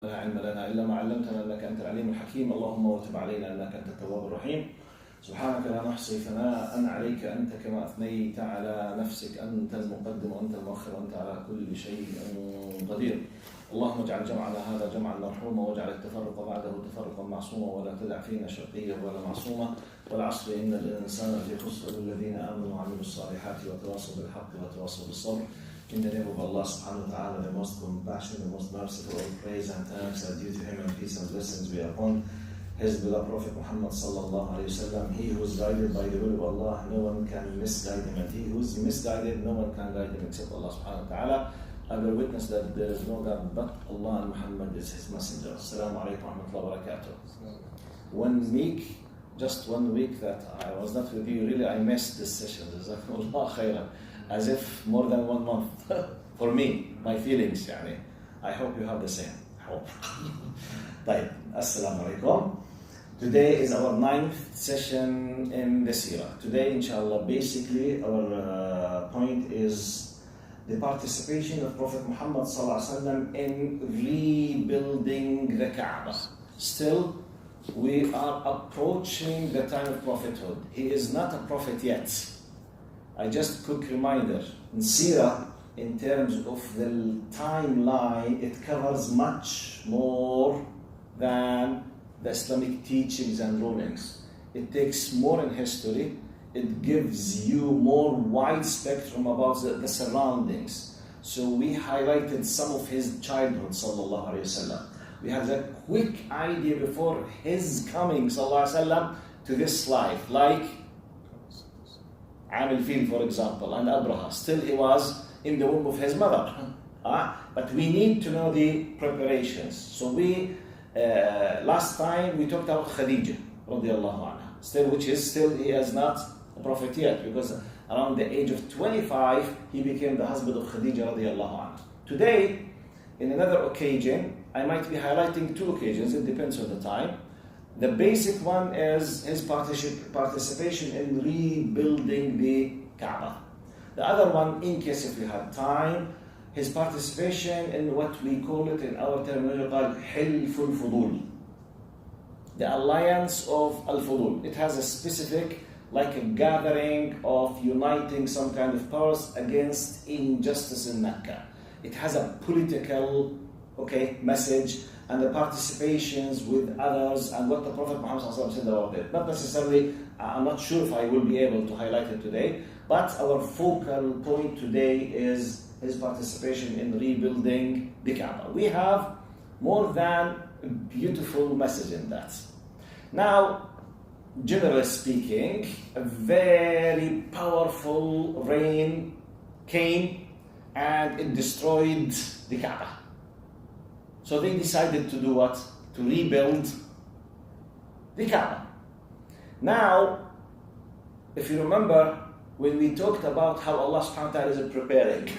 لا علم لنا إلا ما علمتنا إنك أنت العليم الحكيم. اللهم وتب علينا إنك أنت التواب الرحيم. سبحانك لا نحصي ثناء عليك أنت كما أثنيت على نفسك. أنت المقدم وأنت المؤخر وأنت على كل شيء قدير. اللهم اجعل جمعنا هذا جمعا مرحوما واجعل التفرق بعده تفرقا معصوما ولا تدع فينا شقيا ولا معصوما. والعصر إن الإنسان في خسر الذين آمنوا وعملوا الصالحات وتواصوا بالحق وتواصوا بالصبر. In the name of Allah subhanahu wa ta'ala, the most compassionate, the most merciful, all praise and thanks are due to Him, and peace and blessings be upon His beloved Prophet Muhammad sallallahu alayhi wa sallam. He who is guided by the will of Allah, no one can misguide him, and he who is misguided, no one can guide him except Allah subhanahu wa ta'ala. I bear witness that there is no God but Allah, and Muhammad is His messenger. Assalamu alaikum wa rahmatullahi wa barakatuh. 1 week, just 1 week that I was not with you, really I missed this session. Jazakumullah khairan. As if more than 1 month for me, my feelings. Yani. I hope you have the same. Hope. طيب, Assalamu alaikum. Today is our 9th session in the Seerah. Today, inshallah, basically our point is the participation of Prophet Muhammad sallallahu alaihi wasallam in rebuilding the Kaaba. Still, we are approaching the time of prophethood. He is not a prophet yet. I just quick reminder, in Seerah, in terms of the timeline, it covers much more than the Islamic teachings and rulings. It takes more in history, it gives you more wide spectrum about the surroundings. So we highlighted some of his childhood, sallallahu alayhi wasallam. We have a quick idea before his coming, sallallahu alayhi wasallam, to this life, like Amil Fil, for example, and Abraha. Still he was in the womb of his mother. But we need to know the preparations. So we, last time we talked about Khadija, radiallahu anha. Still, which is still, he is not a prophet yet, because around the age of 25, he became the husband of Khadija, radiallahu anha. Today, in another occasion, I might be highlighting 2 occasions, it depends on the time. The basic one is his participation in rebuilding the Kaaba. The other one, in case if we have time, his participation in what we call it in our terminology called Hilful Fudul, the alliance of Al-Fudul. It has a specific, like a gathering of uniting some kind of powers against injustice in Mecca. It has a political, message, and the participations with others, and what the Prophet Muhammad said about it. Not necessarily, I'm not sure if I will be able to highlight it today, but our focal point today is his participation in rebuilding the Kaaba. We have more than a beautiful message in that. Now, generally speaking, a very powerful rain came and it destroyed the Kaaba. So they decided to do what? To rebuild the Kaaba. Now, if you remember, when we talked about how Allah subhanahu wa ta'ala is preparing,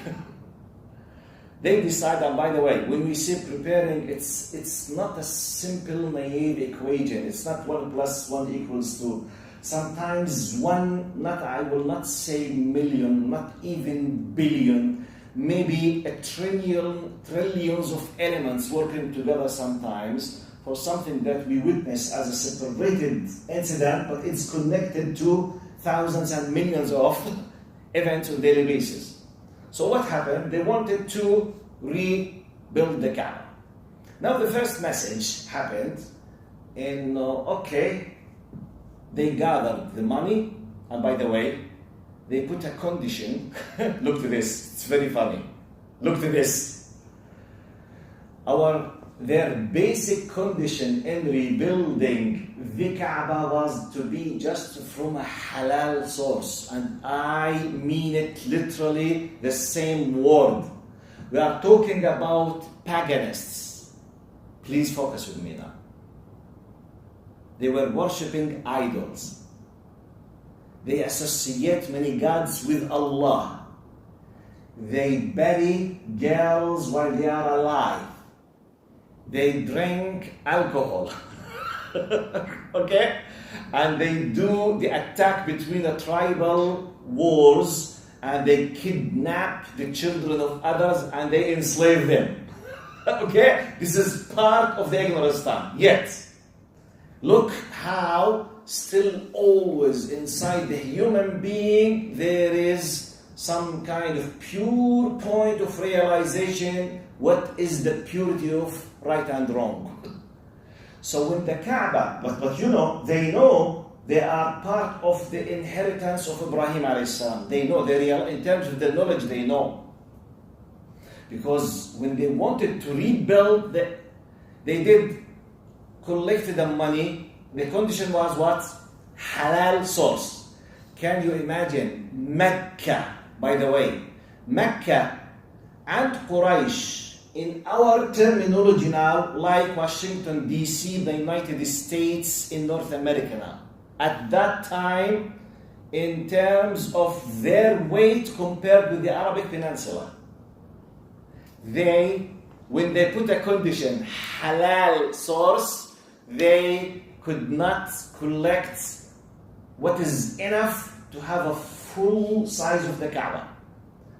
they decided, and by the way, when we say preparing, it's not a simple naive equation. It's not 1 + 1 = 2. Sometimes I will not say million, not even billion, maybe a trillions of elements working together sometimes for something that we witness as a separated incident, but it's connected to thousands and millions of events on a daily basis. So what happened? They wanted to rebuild the Kaaba. Now the first message happened in, they gathered the money, and by the way, they put a condition. Look to this, it's very funny. Look to this. Their basic condition in rebuilding the Kaaba was to be just from a halal source. And I mean it literally the same word. We are talking about paganists. Please focus with me now. They were worshipping idols. They associate many gods with Allah. They bury girls while they are alive. They drink alcohol. And they do the attack between the tribal wars, and they kidnap the children of others and they enslave them. Okay? This is part of the ignorance time. Yet, look how still always inside the human being there is some kind of pure point of realization what is the purity of right and wrong. So when the Kaaba, but you know, they know they are part of the inheritance of Ibrahim alayhi salam. They know, in terms of the knowledge, they know. Because when they wanted to rebuild, they collected the money. The condition was what? Halal source. Can you imagine Mecca, by the way, Mecca and Quraysh, in our terminology now, like Washington, D.C., the United States in North America now. At that time, in terms of their weight compared with the Arabic Peninsula, when they put a condition, halal source, they could not collect what is enough to have a full size of the Kaaba.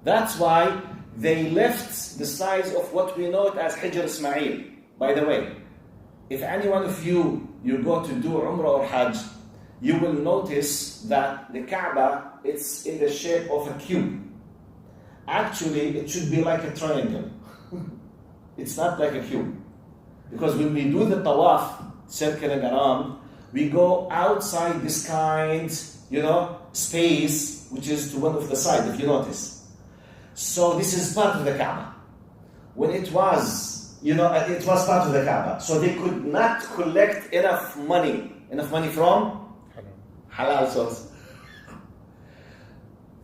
That's why they left the size of what we know it as Hijr Ismail. By the way, if any one of you go to do Umrah or Hajj, you will notice that the Kaaba, it's in the shape of a cube. Actually, it should be like a triangle. It's not like a cube. Because when we do the tawaf, circling around, we go outside this kind, space, which is to one of the sides, if you notice. So this is part of the Kaaba. When it was, it was part of the Kaaba. So they could not collect enough money from halal source.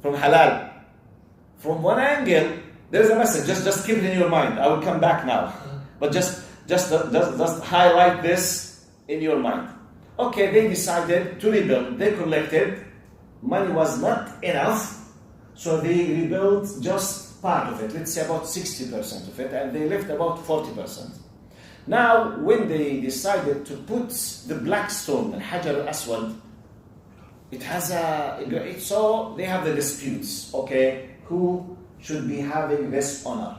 From halal. From one angle, there is a message. Just keep it in your mind. I will come back now. But just highlight this in your mind. Okay, they decided to rebuild. They collected. Money was not enough. So they rebuilt just part of it, let's say about 60% of it, and they left about 40%. Now, when they decided to put the black stone, Al-Hajar al-Aswad, so they have the disputes, okay, who should be having this honor?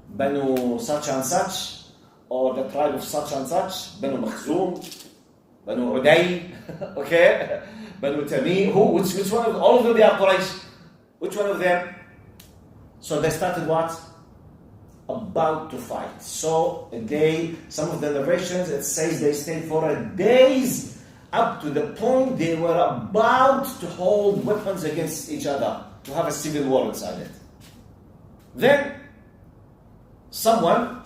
Banu such and such, or the tribe of such and such, Banu Makhzoom, Banu Uday, okay? Banu Tamim, which one of all of them they are Quraysh? Which one of them? So they started what? About to fight. So some of the narrations, it says they stayed for days, up to the point they were about to hold weapons against each other, to have a civil war inside it. Then someone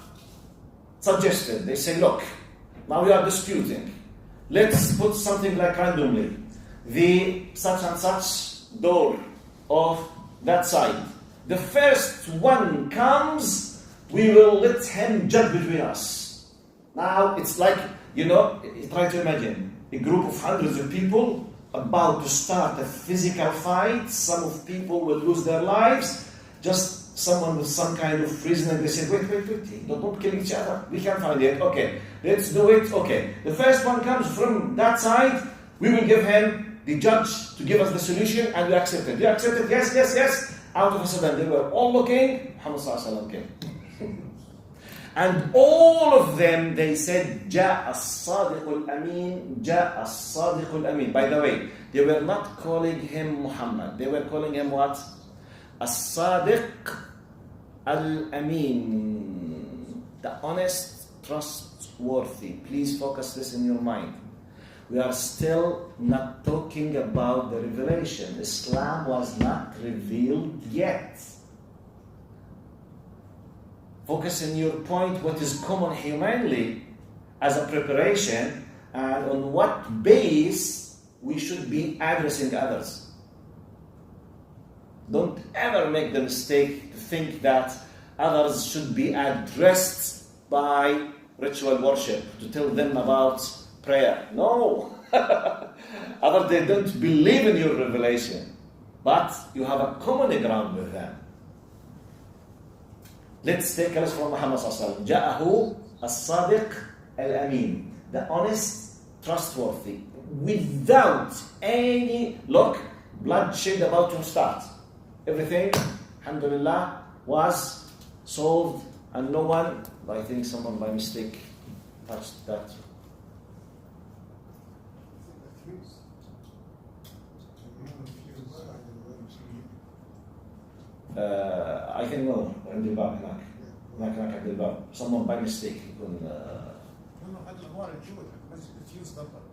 suggested, they say, look, now we are disputing. Let's put something like randomly. The such and such door of that side. The first one comes, we will let him judge between us. Now it's like, try to imagine a group of hundreds of people about to start a physical fight. Some of people will lose their lives. Just someone with some kind of reason, and they say, wait, don't kill each other. We can find it. Okay, let's do it. Okay, the first one comes from that side. We will give him the judge to give us the solution, and we accept it. You accept it? Yes. Out of a sudden, they were all looking. Muhammad sallallahu alaihi wasallam came. And all of them, they said, جاء الصادق الأمين, جاء الصادق الأمين. By the way, they were not calling him Muhammad. They were calling him what? الصادق الأمين. The honest, trustworthy. Please focus this in your mind. We are still not talking about the revelation. Islam was not revealed yet. Focus on your point, what is common humanly as a preparation, and on what base we should be addressing others. Don't ever make the mistake to think that others should be addressed by ritual worship, to tell them about prayer. No. Others, they don't believe in your revelation, but you have a common ground with them. Let's take a list from Muhammad sallallahu alaihi wasallam. Ja'ahu as-sadiq al-amin, the honest, trustworthy, without any bloodshed about to start. Everything, alhamdulillah, was solved, and no one, I think someone by mistake touched that. I can know عند الباب هناك عند الباب someone by mistake يكون هذا الأنوار الجود بس الفيوز ضبط.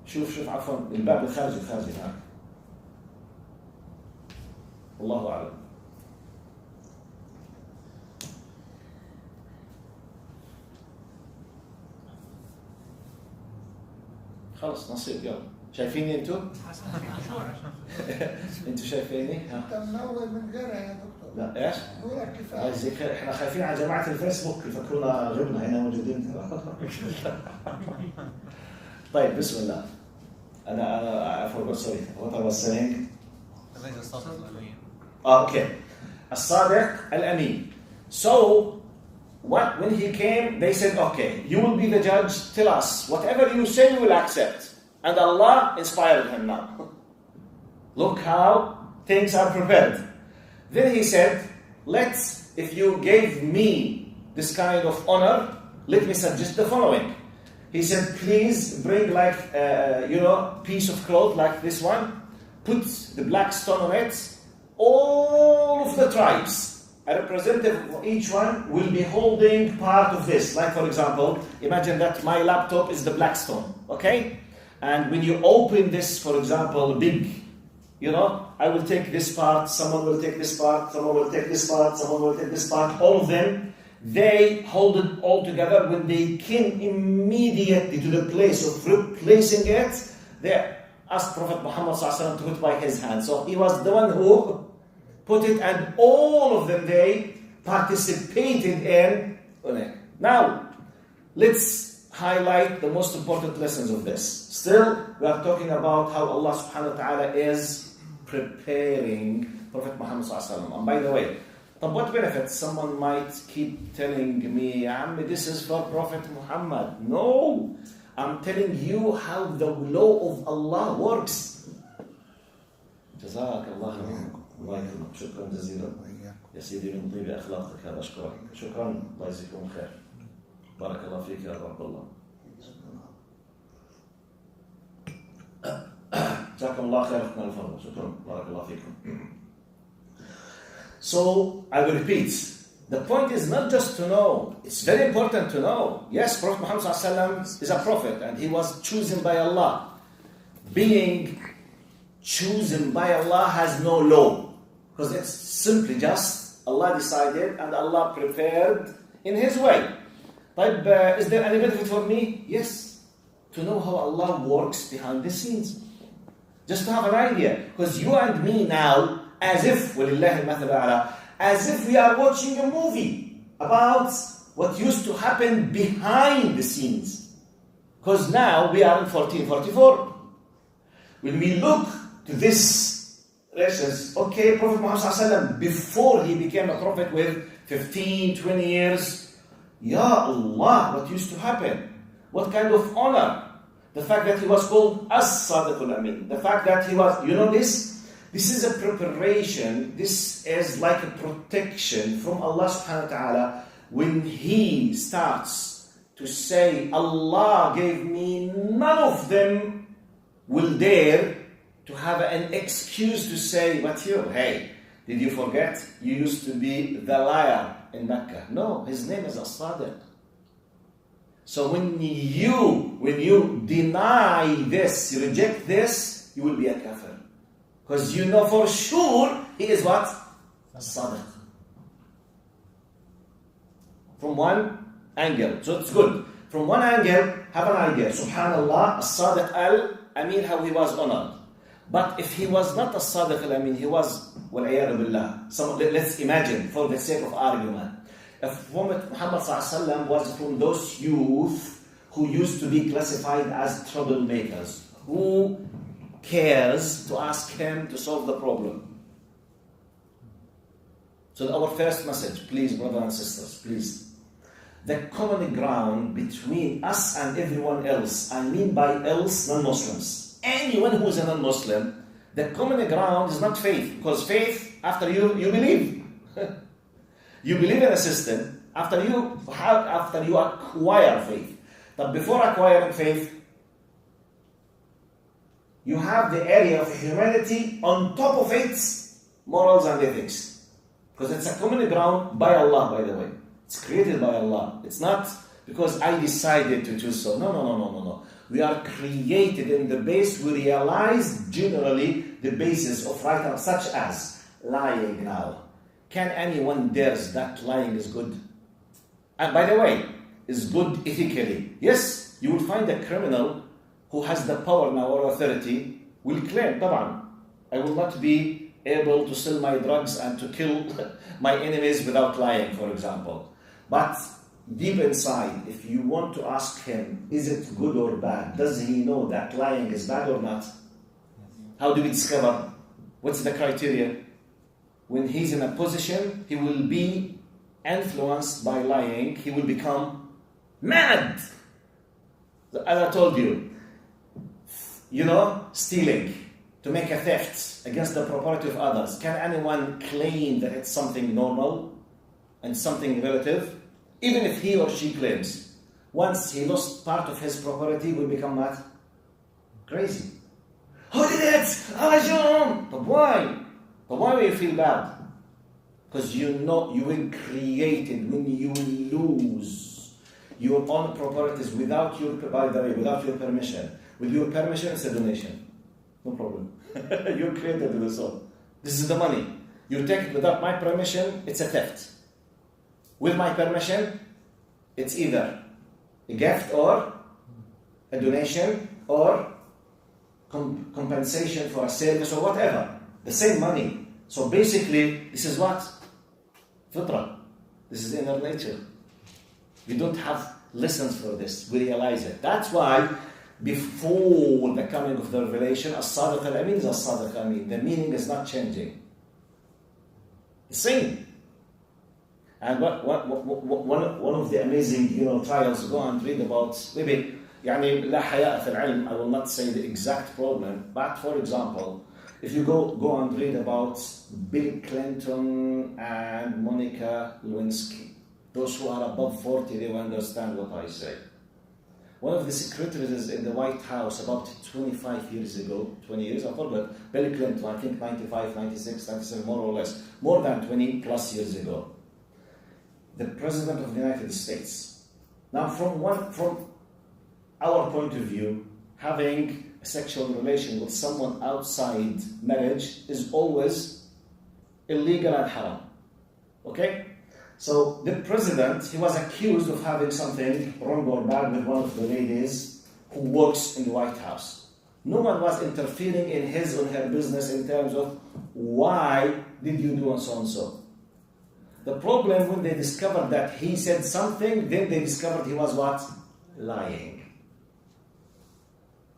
شوف عفوا الباب الخارجي هناك والله أعلم. خلص نصيب يلا. شايفيني انتوا؟ انتوا شايفيني؟ انت منور من غيرها يا دكتور. لا ايش؟ نورك كفايه. احنا خايفين على جماعه الفيسبوك يفكرونا غبنا هنا موجودين. طيب بسم الله. انا عفوا سوري what I was saying. Okay. الصادق الأمين. So when he came, they said, okay, you will be the judge. Tell us whatever you say, we will accept. And Allah inspired him now. Look how things are prepared. Then he said, if you gave me this kind of honor, let me suggest the following. He said, please bring piece of cloth like this one, put the black stone on it. All of the tribes, a representative of each one will be holding part of this. Like for example, imagine that my laptop is the black stone, okay? And when you open this, for example, big, I will take this part, someone will take this part, someone will take this part, someone will take this part, all of them, they hold it all together. When they came immediately to the place of replacing it, they asked Prophet Muhammad to put by his hand. So he was the one who put it, and all of them, they participated in it. Now, let's highlight the most important lessons of this. Still, we are talking about how Allah subhanahu wa ta'ala is preparing Prophet Muhammad sallallahu alaihi wasallam. And by the way, what benefits someone might keep telling me, this is for Prophet Muhammad. No, I'm telling you how the law of Allah works. جزاك الله خير. الله يكرمك. شكرا جزيلا يا سيدي من طيب أخلاقك هذا أشكرك. شكرا الله يجزيكم خير. بارك الله فيك يا عبد الله. جزاكم الله خير أختنا الفضل. شكرا بارك الله فيكم. So I will repeat. The point is not just to know. It's very important to know. Yes, Prophet Muhammad ﷺ is a prophet and he was chosen by Allah. Being chosen by Allah has no law, because it's simply just Allah decided and Allah prepared in His way. But is there any benefit for me? Yes, to know how Allah works behind the scenes. Just to have an idea, because you and me now, as if we are watching a movie about what used to happen behind the scenes. Because now we are in 1444. When we look to this relations, okay, Prophet Muhammad ﷺ, before he became a prophet with 15, 20 years, Ya Allah, what used to happen? What kind of honor? The fact that he was called As-Sadiq al-Amin. The fact that he was, this is a preparation, this is like a protection from Allah subhanahu wa ta'ala when he starts to say, Allah gave me, none of them will dare to have an excuse to say, but hey, did you forget? You used to be the liar in Mecca. No, his name is As-Sadiq. So when you deny this, you reject this, you will be a kafir. Because you know for sure he is what? As-Sadiq. From one angle. So it's good. From one angle, have an idea. Subhanallah, As-Sadiq al-Amin, how he was honored. But if he was not As-Sadiq al-Amin, he was, wal-'iyadu billah. Let's imagine, for the sake of argument, if Prophet Muhammad ﷺ was from those youth who used to be classified as troublemakers, who cares to ask him to solve the problem? So our first message, please, brothers and sisters, please. The common ground between us and everyone else, I mean by else, non-Muslims. Anyone who is a non-Muslim, the common ground is not faith, because faith after you believe. You believe in a system after you acquire faith. But before acquiring faith, you have the area of humanity on top of its morals and ethics. Because it's a common ground by Allah, by the way. It's created by Allah. It's not because I decided to choose so. No. We are created in the base. We realize generally the basis of right, such as lying now. Can anyone dare that lying is good? And by the way, is good ethically. Yes, you will find a criminal who has the power now or authority will claim, طبعا, I will not be able to sell my drugs and to kill my enemies without lying, for example. But deep inside, if you want to ask him, is it good or bad? Does he know that lying is bad or not? How do we discover? What's the criteria? When he's in a position, he will be influenced by lying. He will become mad. As I told you, stealing, to make a theft against the property of others. Can anyone claim that it's something normal and something relative? Even if he or she claims. Once he lost part of his property, will become what? Crazy. Who did it? But why? But why do you feel bad? Because you know you were created when you lose your own properties without your permission. With your permission, it's a donation. No problem. You're created to do so. This is the money. You take it without my permission, it's a theft. With my permission, it's either a gift or a donation or compensation for a service or whatever. The same money. So basically, this is what? Fitra. This is inner nature. We don't have lessons for this. We realize it. That's why before the coming of the revelation, As-Sadiq Al-Amin is As-Sadiq Al-Amin. The meaning is not changing. The same. And one of the amazing trials, go and read about, maybe لا حياء في العلم, I will not say the exact problem, but for example, if you go and read about Bill Clinton and Monica Lewinsky, those who are above 40, they will understand what I say. One of the secretaries in the White House about 25 years ago, 20 years, I forgot, Bill Clinton, I think 95, 96, 97, more or less, more than 20 plus years ago. The President of the United States. Now, from our point of view, having a sexual relation with someone outside marriage is always illegal and haram. Okay? So the president, he was accused of having something wrong or bad with one of the ladies who works in the White House. No one was interfering in his or her business in terms of why did you do and so and so. The problem when they discovered that he said something, then they discovered he was what? Lying.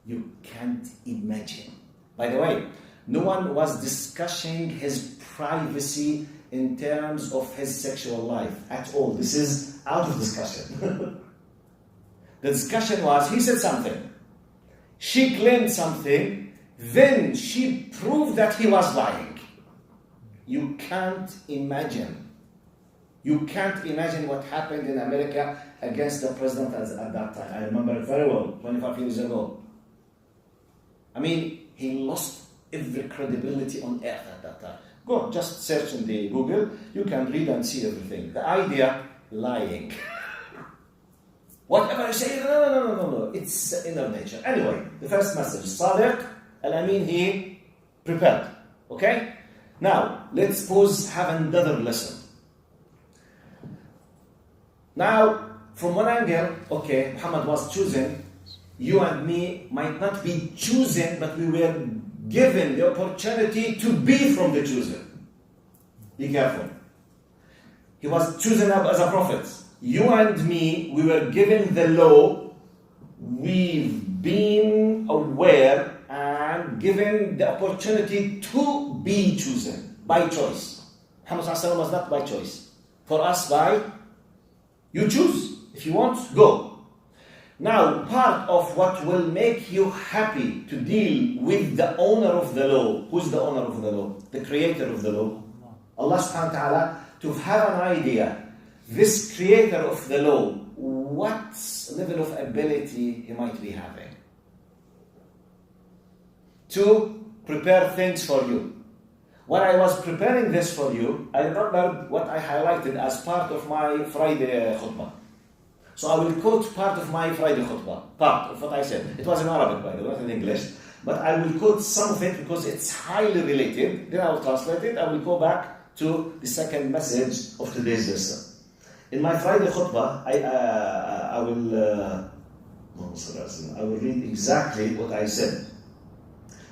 You can't imagine. By the way, no one was discussing his privacy in terms of his sexual life at all. This is out of discussion. The discussion was, he said something. She claimed something. Then she proved that he was lying. You can't imagine. You can't imagine what happened in America against the president at that time. I remember it very well, 25 years ago. I mean, he lost every credibility on earth at that time. Go, just search in the Google. You can read and see everything. The idea, lying. Whatever you say, no. It's inner nature. Anyway, the first message, Sadiq Al-Amin, he prepared. Okay? Now, let's pause, have another lesson. Now, from one angle, okay, Muhammad was chosen. You and me might not be chosen, but we were given the opportunity to be from the chosen. Be careful. He was chosen up as a prophet. You and me, we were given the law. We've been aware and given the opportunity to be chosen by choice. Muhammad was not by choice. For us, by you choose. If you want, go. Now, part of what will make you happy to deal with the owner of the law. Who's the owner of the law? The creator of the law. Allah subhanahu wa ta'ala to have an idea, this creator of the law, what level of ability he might be having to prepare things for you. When I was preparing this for you, I remembered what I highlighted as part of my Friday khutbah. So I will quote part of my Friday khutbah, part of what I said. It was in Arabic, by the way, not in English. But I will quote some of it because it's highly related. Then I will translate it. I will go back to the second message of today's lesson. In my Friday khutbah, I will read exactly what I said.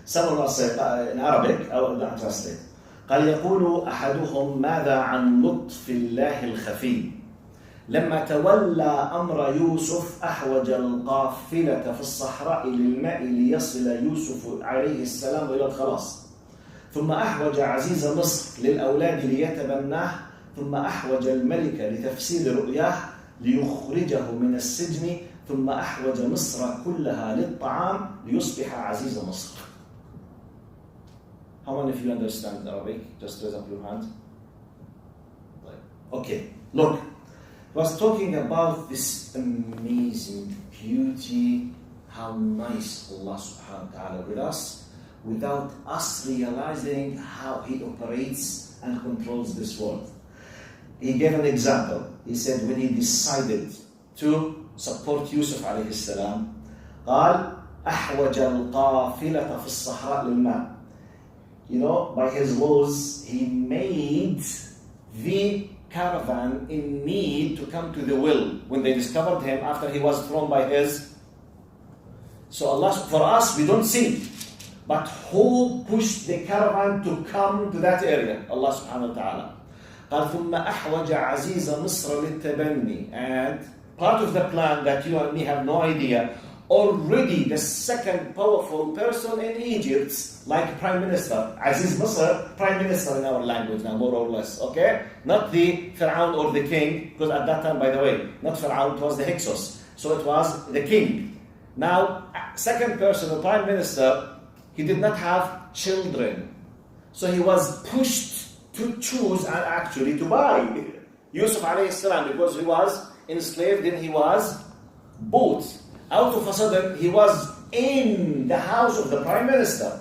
Someone was said in Arabic, I will not translate. قال يقول أحدهم ماذا عن لطف الله الخفي لما تولى أمر يوسف أحوج القافلة في الصحراء للماء ليصل يوسف عليه السلام إلى الخلاص ثم أحوج عزيز مصر للأولاد ليتبناه ثم أحوج الملك لتفسير رؤياه ليخرجه من السجن ثم أحوج مصر كلها للطعام ليصبح عزيز مصر. How many of you understand Arabic? Just raise up your hand. Okay, look. He was talking about this amazing beauty, how nice Allah subhanahu wa ta'ala with us, without us realizing how He operates and controls this world. He gave an example. He said when he decided to support Yusuf alayhi salam, قال أحوج القافلة في الصحراء للماء. You know, by his laws, he made the caravan in need to come to the well when they discovered him after he was thrown by his. So Allah, for us, we don't see. But who pushed the caravan to come to that area? Allah subhanahu wa ta'ala. قال ثم أحوج عزيز مصر للتبني. And part of the plan that you and me have no idea, already the second powerful person in Egypt, like Prime Minister, Aziz Misr, Prime Minister in our language now, more or less, okay? Not the Pharaoh or the king, because at that time, by the way, not Pharaoh, it was the Hyksos, so it was the king. Now, second person, the Prime Minister, he did not have children, so he was pushed to choose and actually to buy Yusuf alayhi salam, because he was enslaved and he was bought. Out of a sudden, he was in the house of the Prime Minister.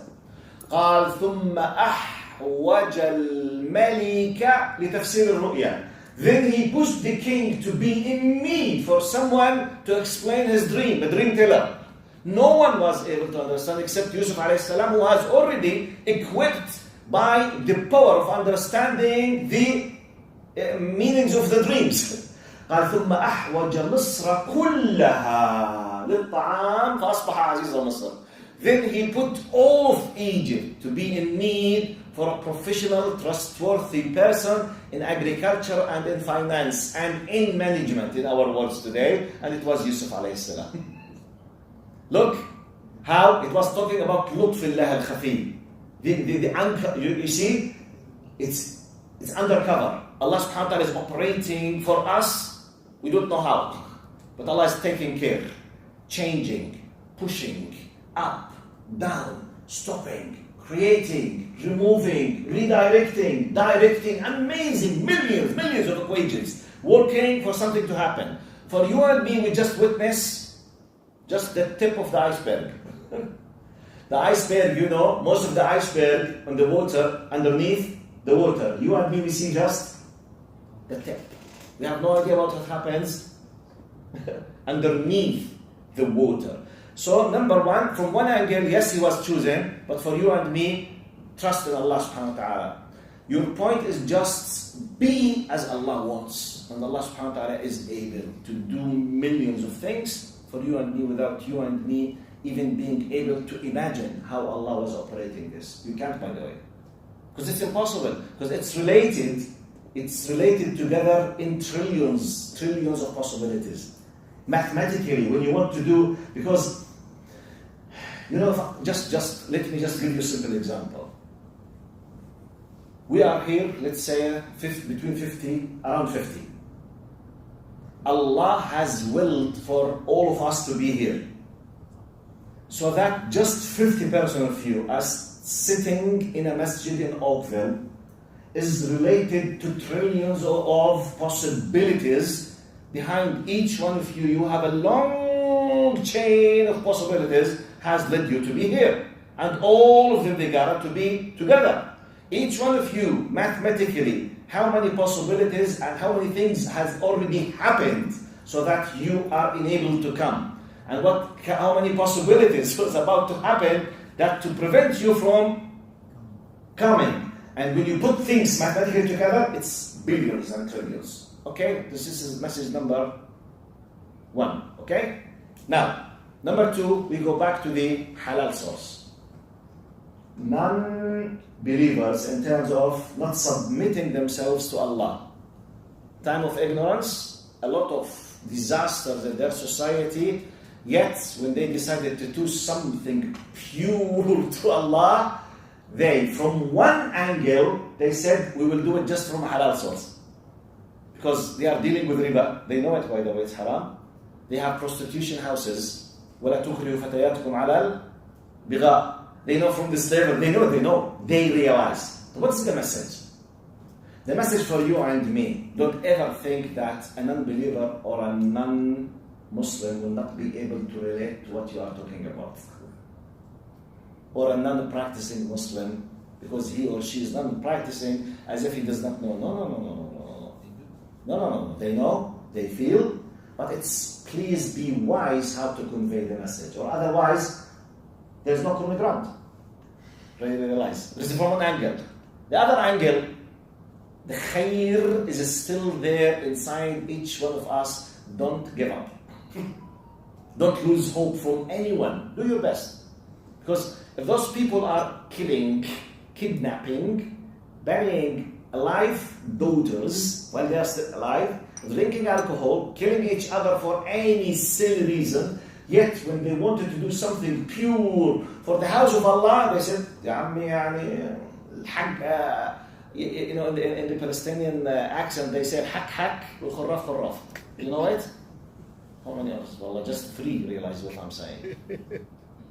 قال ثم أحوج الملك لتفسير الرؤيا. Then he pushed the king to be in need for someone to explain his dream, the dream teller. No one was able to understand except Yusuf alayhi salam, who was already equipped by the power of understanding the meanings of the dreams. قال ثم أحوج مصر كلها للطعام فأصبح عزيز مصر. Then he put all of Egypt to be in need for a professional, trustworthy person in agriculture and in finance and in management in our words today, and it was Yusuf alayhi salam. Look how it was talking about Lutfillah al-Khafi. You see, it's undercover. Allah subhanahu wa ta'ala is operating for us. We don't know how, but Allah is taking care, changing, pushing, up, down, stopping, creating, removing, redirecting, directing, amazing, millions of equations, working for something to happen. For you and me, we just witness just the tip of the iceberg. The iceberg, you know, most of the iceberg on the water, underneath the water. You and me, we see just the tip. We have no idea what happens underneath the water. So number one, from one angle, yes, he was chosen, but for you and me, trust in Allah subhanahu wa ta'ala. Your point is just be as Allah wants. And Allah subhanahu wa ta'ala is able to do millions of things for you and me without you and me even being able to imagine how Allah was operating this. You can't, by the way. Because it's impossible. Because it's related together in trillions of possibilities. Mathematically, when you want to do, because, you know, just let me just give you a simple example. We are here, let's say, around 50. Allah has willed for all of us to be here. So that just 50% of you are sitting in a masjid in Oakville, is related to trillions of possibilities. Behind each one of you, you have a long chain of possibilities has led you to be here. And all of them, they got to be together. Each one of you, mathematically, how many possibilities and how many things has already happened so that you are enabled to come. And how many possibilities was about to happen that to prevent you from coming. And when you put things mathematically together, it's billions and trillions. Okay? This is message number 1. Okay? Now, number 2, we go back to the halal source. Non-believers, in terms of not submitting themselves to Allah. Time of ignorance, a lot of disasters in their society, yet when they decided to do something pure to Allah, they, from one angle, they said, we will do it just from a halal source. Because they are dealing with riba. They know it, by the way, it's haram. They have prostitution houses. وَلَا تُخْرِجُوا فَتَيَاتِكُمْ عَلَى الْبِغَاءِ. They know from this level. They know. They realize. So what's the message? The message for you and me, don't ever think that an unbeliever or a non-Muslim will not be able to relate to what you are talking about. Or a non-practicing Muslim, because he or she is non-practicing as if he does not know. No. They know, they feel, but please be wise how to convey the message. Or otherwise, there's no common ground. Really realize. This is from one angle. The other angle, the khair is still there inside each one of us. Don't give up. Don't lose hope from anyone. Do your best. Because if those people are killing, kidnapping, burying alive daughters while they are still alive, drinking alcohol, killing each other for any silly reason, yet when they wanted to do something pure for the house of Allah, they said, in the Palestinian accent, they said, hak, khurraf, khurraf. You know it? How many of us? Well, just 3 realize what I'm saying.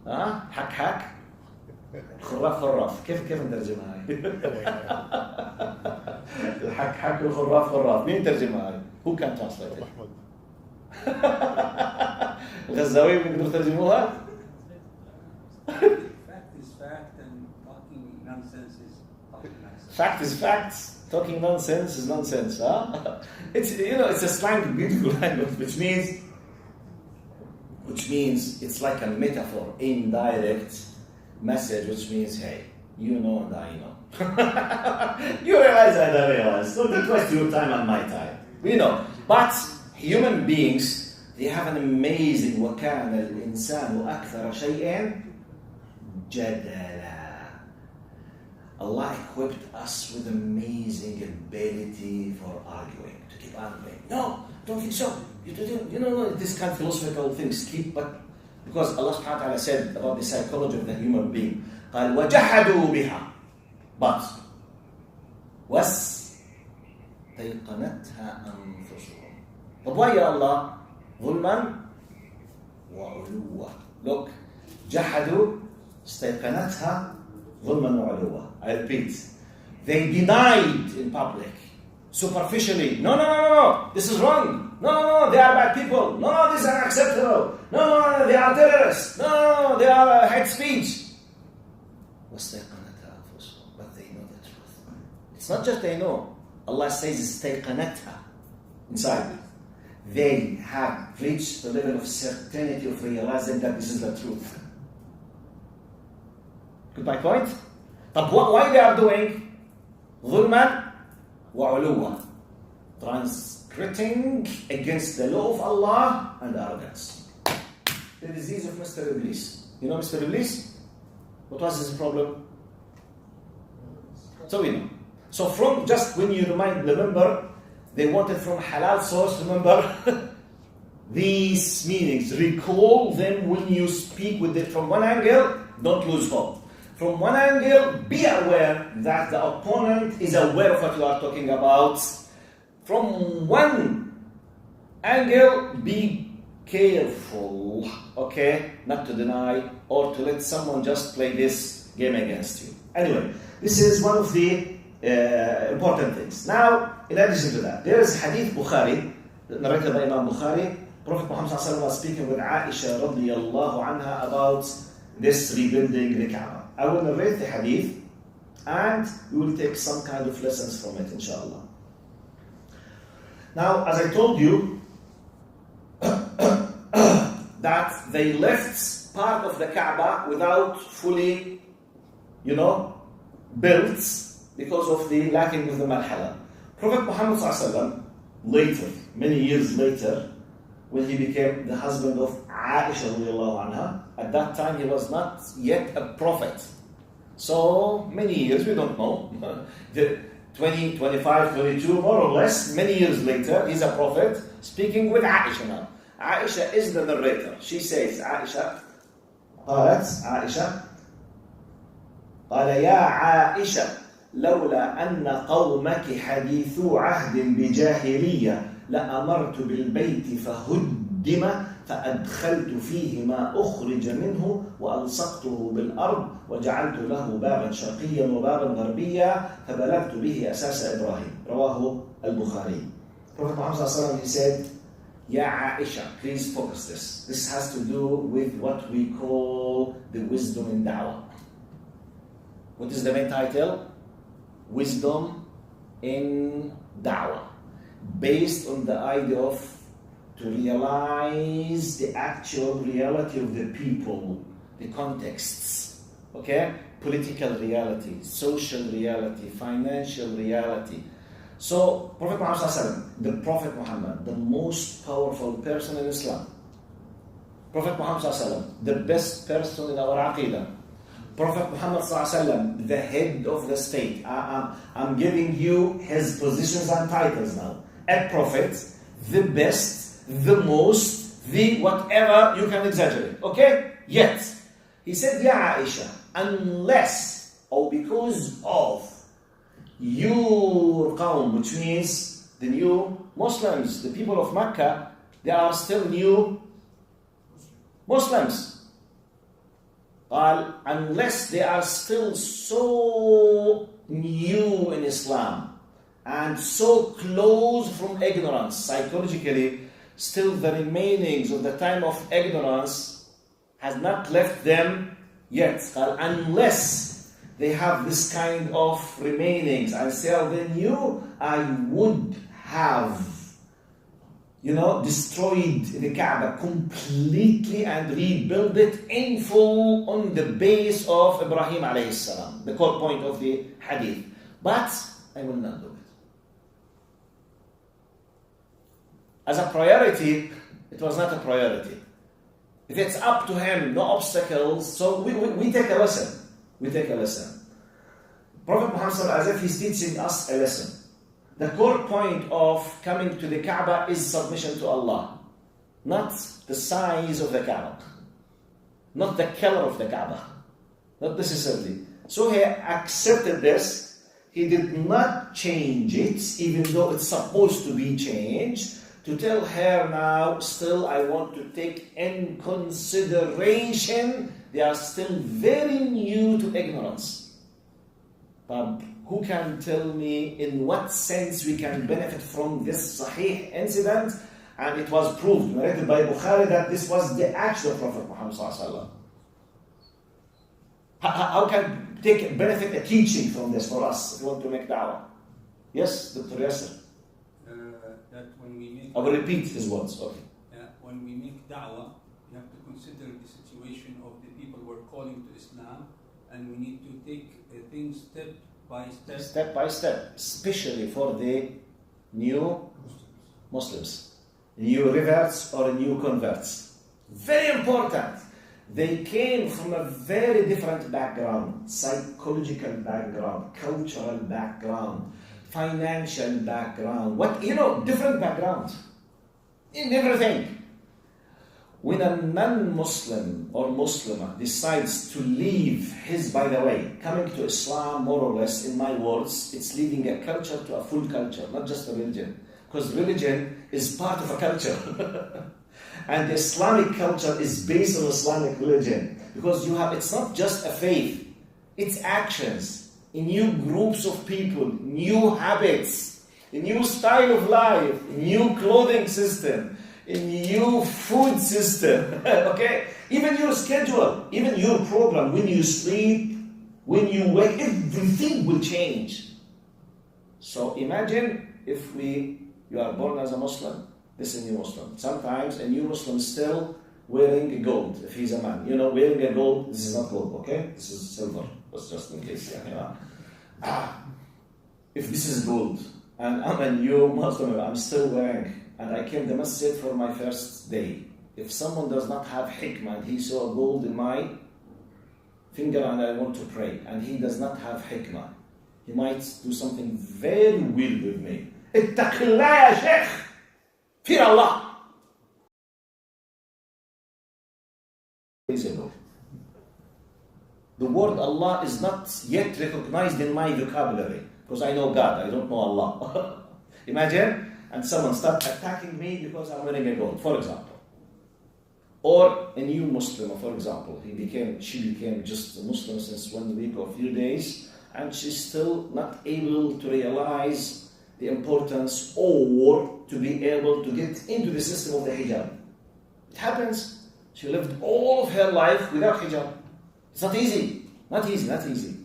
حك خراف كيف نترجمها هاي؟ الحك والخراف مين ترجمها هاي؟ Who can translate it؟ الغزاويين بيقدروا يترجموها؟ Fact is fact and talking nonsense is talking nonsense. Fact is fact, talking nonsense is nonsense. It's a slang, beautiful language, which means it's like a metaphor, indirect message, which means, hey, you know and I know. You realize and I realize. So don't waste your time and my time. We know. But human beings, they have an amazing وَكَانَ الْإِنسَانُ أَكْثَرَ شَيْءٍ جَدَلًا. Allah equipped us with amazing ability for arguing, to keep arguing. No, don't think so. You know, this kind of philosophical things but because Allah subhanahu wa ta'ala said about the psychology of the human being, قال وَجَحَدُوا بِهَا, but وَاسْتَيْقَنَتْهَا أَنفُسُهُم. But why, Ya Allah? ظُلْمًا وَعُلُوًّا. Look, جَحَدُوا استيقنتها ظلما وعلوا. I repeat, they denied in public, superficially, no, this is wrong, no, they are bad people, no, this is unacceptable, no, they are terrorists, no, they are hate speech. واستيقنتها أنفسهم, but they know the truth. It's not just they know. Allah says استيقنتها, inside. They have reached the level of certainty of realizing that this is the truth. Good, my point? But why they are doing ظلما وعلوا, transgressing against the law of Allah and arrogance. The disease of Mr. Iblis. You know Mr. Iblis? What was his problem? So we know. So from just when you remember, they wanted from halal source, remember these meanings. Recall them when you speak with it from one angle, don't lose hope. From one angle, be aware that the opponent is aware of what you are talking about. From one angle, be careful, okay, not to deny or to let someone just play this game against you. Anyway, this is one of the important things. Now, in addition to that, there is Hadith Bukhari, narrated by Imam Bukhari. Prophet Muhammad ﷺ was speaking with Aisha radiyallahu anha about this rebuilding the Kaaba. I will narrate the Hadith and we will take some kind of lessons from it, inshallah. Now, as I told you, that they left part of the Kaaba without fully, built because of the lacking of the marhala. Prophet Muhammad ﷺ, later, many years later, when he became the husband of Aisha radiallahu anha, at that time he was not yet a prophet. So many years, we don't know, 20, 25, 22, more or less, many years later, he's a prophet speaking with Aisha now. Aisha is the narrator. She says, قال يا عائشة لولا أن قومك حديثو عهد بجاهلية لأمرت بالبيت فهدم فأدخلت فيه ما أخرج منه وألصقته بالأرض وجعلت له بابا شرقيا وبابا غربيا فبلغت به أساس إبراهيم. رواه البخاري. Prophet Muhammad ﷺ, he said, Ya Aisha, please focus this. This has to do with what we call the wisdom in da'wah. What is the main title? Wisdom in da'wah. Based on the idea of to realize the actual reality of the people, the contexts, okay? Political reality, social reality, financial reality. So, Prophet Muhammad ﷺ, the Prophet Muhammad, the most powerful person in Islam. Prophet Muhammad ﷺ, the best person in our aqidah. Prophet Muhammad ﷺ, the head of the state. I'm giving you his positions and titles now. A prophet, the best, the most, the whatever you can exaggerate. Okay? Yet, he said, Ya Aisha, unless or because of your qawm, which means the new Muslims, the people of Mecca, they are still new Muslims. Unless they are still so new in Islam and so close from ignorance, psychologically, still the remainings of the time of ignorance has not left them yet. Unless they have this kind of remainings and say, then I would have destroyed the Kaaba completely and rebuild it in full on the base of Ibrahim alayhi salam, the core point of the hadith. But I will not do it. As a priority, it was not a priority. If it's up to him, no obstacles, so we take a lesson. We take a lesson. Prophet Muhammad, as if he's teaching us a lesson. The core point of coming to the Kaaba is submission to Allah. Not the size of the Kaaba. Not the color of the Kaaba. Not necessarily. So he accepted this. He did not change it, even though it's supposed to be changed, to tell her now, still I want to take in consideration they are still very new to ignorance. But who can tell me in what sense we can benefit from this Sahih incident? And it was proved, narrated by Bukhari, that this was the actual Prophet Muhammad ﷺ. How can take benefit a teaching from this for us if we want to make da'wah? Yes, Dr. Yasser. That when we make I will repeat his words. Okay. When we make da'wah, we have to consider the situation of the people we're calling to Islam, and we need to take things step by step. Step by step, especially for the new Muslims, new reverts or new converts. Very important. They came from a very different background, psychological background, cultural background, financial background, different background in everything. When a non-Muslim or Muslimah decides to leave by the way, coming to Islam more or less, in my words, it's leaving a culture to a full culture, not just a religion. Because religion is part of a culture. And the Islamic culture is based on Islamic religion. Because it's not just a faith, it's actions. new groups of people, new habits, a new style of life, a new clothing system, a new food system, okay? Even your schedule, even your program, when you sleep, when you wake, everything will change. So imagine if you are born as a Muslim, this is a new Muslim. Sometimes a new Muslim still wearing gold, if he's a man. You know, wearing a gold, this is not gold, okay? This is silver, that's just in case, if this is gold, and I'm a new Muslim, I'm still wearing, and I came to masjid for my first day. If someone does not have hikmah, and he saw gold in my finger and I want to pray, and he does not have hikmah, he might do something very weird with me. اتق الله يا شيخ. Fear Allah. Days ago. The word Allah is not yet recognized in my vocabulary because I know God, I don't know Allah. Imagine, and someone starts attacking me because I'm wearing a gold, for example. Or a new Muslim, for example, she became just a Muslim since 1 week or a few days, and she's still not able to realize the importance or to be able to get into the system of the hijab. It happens. She lived all of her life without hijab. It's not easy. Not easy.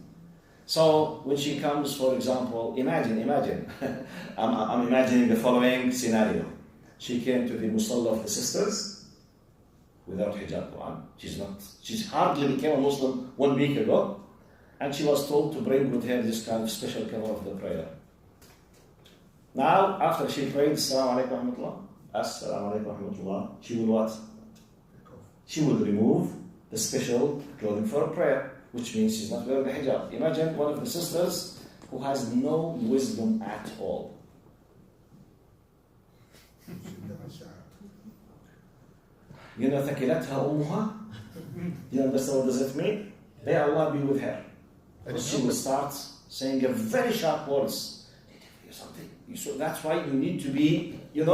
So when she comes, for example, imagine, I'm imagining the following scenario. She came to the musalla of the sisters without hijab on. She's hardly became a Muslim 1 week ago, and she was told to bring with her this kind of special cover of the prayer. Now, after she prayed, Assalamu alaikum wa rahmatullah, she will what? She will remove the special clothing for prayer, which means she's not wearing the hijab. Imagine one of the sisters who has no wisdom at all. You know, ثَكِلَتْهَا أُمُّهَا? You understand what does it mean? May Allah be with her. Because she will start saying a very sharp words. So that's why you need to be, you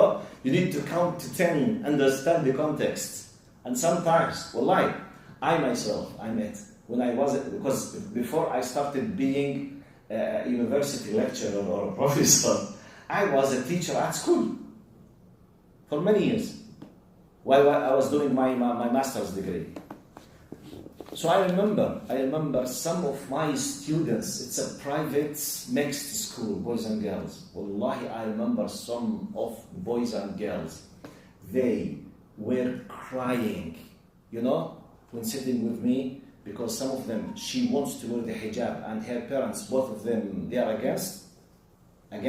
need to count to 10, understand the context. And sometimes, wallahi, I myself, I met, because before I started being a university lecturer or a professor, I was a teacher at school for many years while I was doing my master's degree. So I remember some of my students, it's a private mixed school, boys and girls. Wallahi, I remember some of boys and girls, they were crying, when sitting with me, because some of them, she wants to wear the hijab, and her parents, both of them, they are against, and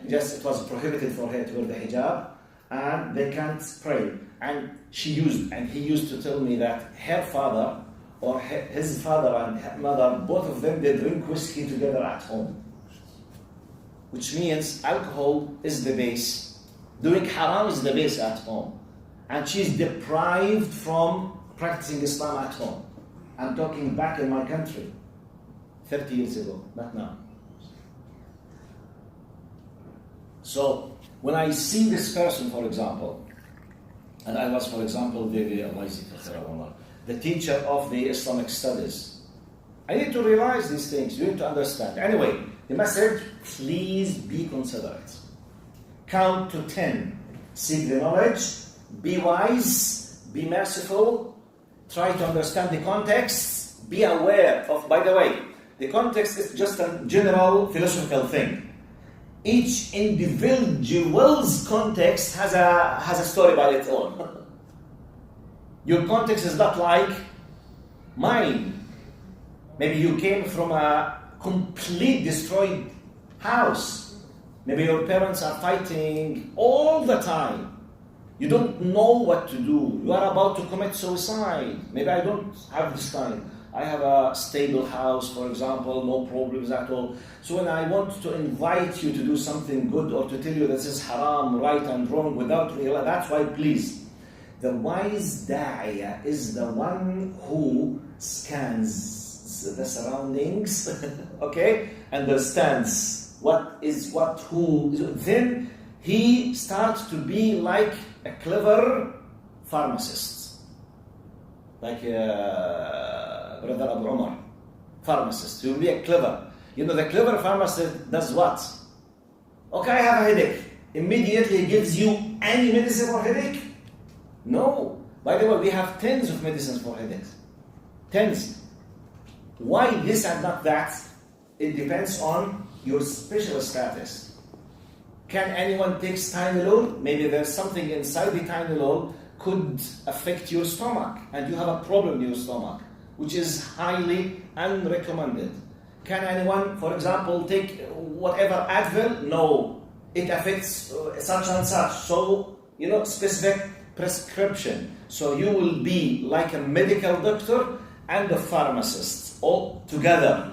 just it was prohibited for her to wear the hijab, and they can't pray. And he used to tell me that her father, or his father and her mother, both of them, they drink whiskey together at home. Which means alcohol is the base. Doing haram is the base at home. And she's deprived from practicing Islam at home. I'm talking back in my country, 30 years ago, not now. So, when I see this person, for example, and I was, for example, the teacher of the Islamic studies, I need to realize these things, you need to understand. Anyway, the message, please be considerate. Count to 10. Seek the knowledge, be wise, be merciful, try to understand the context, be aware of, by the way, the context is just a general philosophical thing. Each individual's context has a story by its own. Your context is not like mine. Maybe you came from a complete destroyed house. Maybe your parents are fighting all the time. You don't know what to do. You are about to commit suicide. Maybe I don't have this time. I have a stable house, for example, no problems at all. So when I want to invite you to do something good or to tell you this is haram, right and wrong, without realizing, that's why, please, the wise da'iyah is the one who scans the surroundings, okay, understands what is what, who, then he starts to be like a clever pharmacist, like Brother Abu Umar. pharmacist. He will be a clever. You know, the clever pharmacist does what? Okay, I have a headache. Immediately he gives you any medicine for headache? No. By the way, we have tens of medicines for headaches. Tens. Why this and not that? It depends on your special status. Can anyone take Tylenol? Maybe there's something inside the Tylenol could affect your stomach and you have a problem in your stomach, which is highly unrecommended. Can anyone, for example, take whatever Advil? No, it affects such and such. So, specific prescription. So you will be like a medical doctor and a pharmacist all together.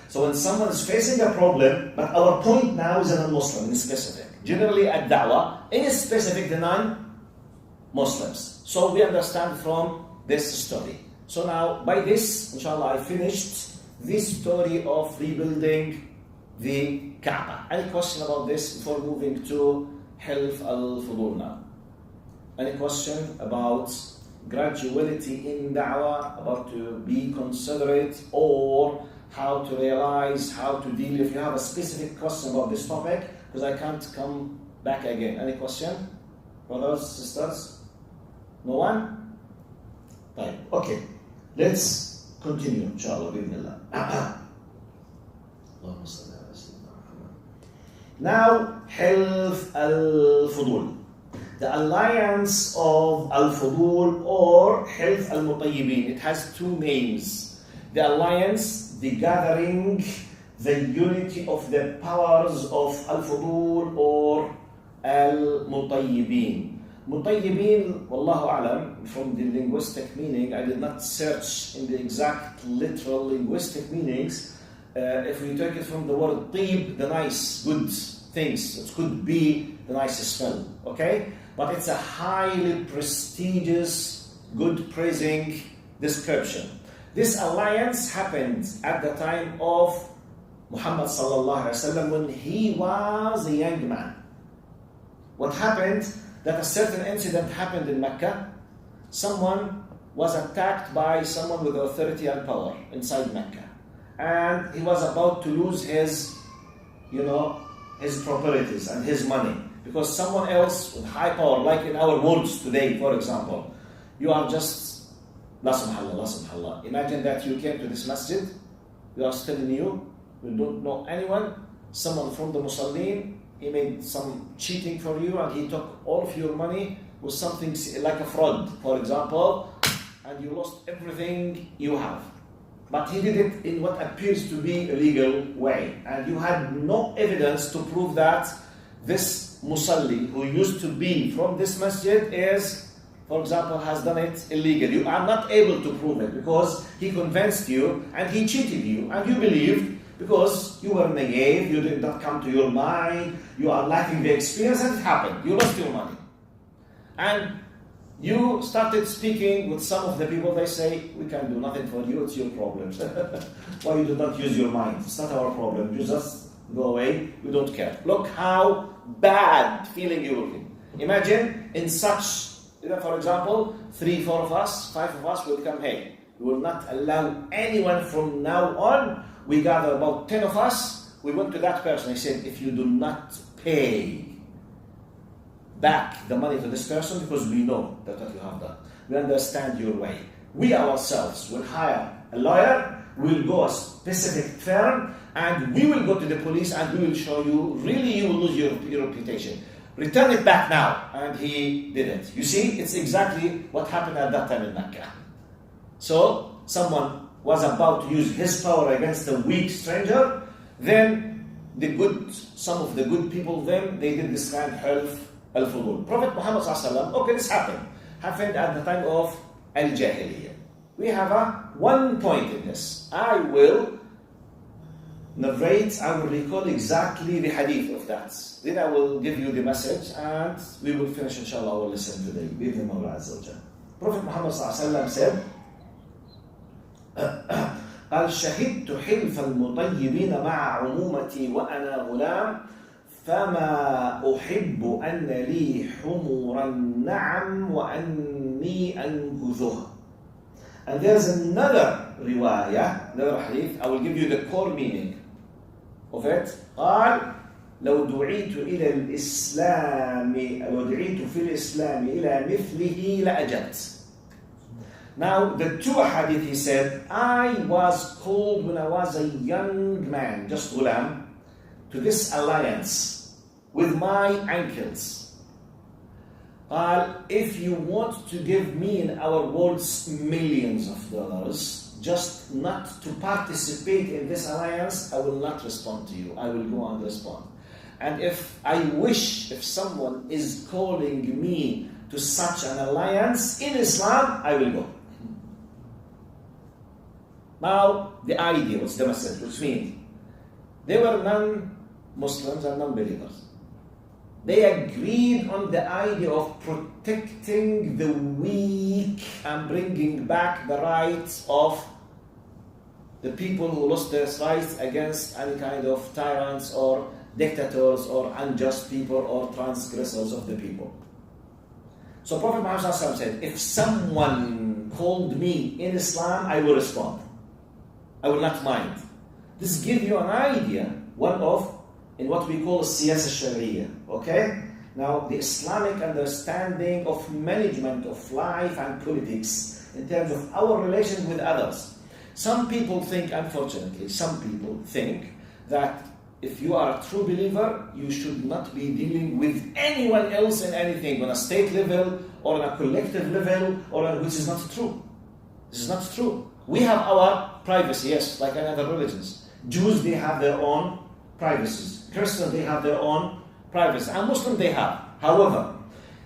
So when someone is facing a problem, but our point now is a non-Muslim in specific. Generally at Da'wah, in specific the non-Muslims. So we understand from this story. So now by this, inshallah, I finished this story of rebuilding the Kaaba. Any question about this before moving to Hilf al-Fudul now? Any question about graduality in Da'wah, about to be considerate, or how to realize, how to deal? If you have a specific question about this topic, because I can't come back again. Any question? Brothers, sisters? No one? Right. Okay. Let's continue, inshallah, bi'idhnillah. Now, Hilf al-Fudul. The alliance of al-Fudul or Hilf al-Mutayyibin. It has two names. The alliance, the gathering, the unity of the powers of al-Fudul or al-Mutayyibin. Mutayyibin, wallahu a'lam, from the linguistic meaning, I did not search in the exact literal linguistic meanings. If we take it from the word tib, the nice, good things, it could be the nice smell, okay? But it's a highly prestigious, good praising description. This alliance happened at the time of Muhammad sallallahu alaihi wasallam when he was a young man. What happened? That a certain incident happened in Mecca. Someone was attacked by someone with authority and power inside Mecca. And he was about to lose his properties and his money. Because someone else with high power, like in our words today, for example, you are just, la subhanallah. Imagine that you came to this masjid, you are still new, you don't know anyone, someone from the Muslimin, he made some cheating for you and he took all of your money with something like a fraud, for example, and you lost everything you have. But he did it in what appears to be a legal way. And you had no evidence to prove that this Musalli, who used to be from this masjid, is, for example, has done it illegal. You are not able to prove it because he convinced you and he cheated you and you believed because you were naive, you did not come to your mind, you are lacking the experience, and it happened. You lost your money. And you started speaking with some of the people, they say, we can do nothing for you, it's your problem. Why you do not use your mind? It's not our problem. You just go away, we don't care. Look how bad feeling you're looking. Imagine in such, for example, 3, 4 of us, 5 of us will come, hey, we will not allow anyone from now on. We gather about 10 of us, we went to that person, he said, if you do not pay back the money to this person, because we know that what you have done, we understand your way. We ourselves will hire a lawyer, we will go a specific firm, and we will go to the police and we will show you, really you will lose your reputation. Return it back now. And he did it. You see, it's exactly what happened at that time in Mecca. So, someone was about to use his power against a weak stranger, then some of the good people then, they did this kind of Hilf al-Fudul. Prophet Muhammad sallallahu alaihi wasallam, okay, this happened at the time of Al-Jahiliyyah. We have one point in this. I will recall exactly the hadith of that. Then I will give you the message and we will finish inshallah our lesson today. Bi-idhni Mawla Azza wa Jalla. Prophet Muhammad sallallahu alaihi wasallam said, قال شهدت حلف المطيبين مع عمومتي وأنا غلام فما أحب أن لي حمور النعم وأني أنكثها. And there's another riwayah, another hadith, I will give you the core meaning of it. قال لو دعيت إلى الإسلام لو دعيت في الإسلام إلى مثله لأجبت. Now the two hadith he said, I was called when I was a young man, just ghulam, to this alliance with my uncles. If you want to give me in our words millions of dollars, just not to participate in this alliance, I will not respond to you. I will go and respond. And if someone is calling me to such an alliance in Islam, I will go. Now, the idea was the message, which means they were non-Muslims and non-believers. They agreed on the idea of protecting the weak and bringing back the rights of the people who lost their rights against any kind of tyrants or dictators or unjust people or transgressors of the people. So Prophet Muhammad said, if someone called me in Islam, I will respond. I will not mind. This gives you an idea, in what we call siyasa sharia, okay? Now, the Islamic understanding of management of life and politics in terms of our relation with others. Some people think, unfortunately, that if you are a true believer, you should not be dealing with anyone else in anything on a state level or on a collective level, which is not true. This is not true. We have our privacy, yes, like in other religions. Jews, they have their own privacies. Christians, they have their own privacy. And Muslims, they have. However,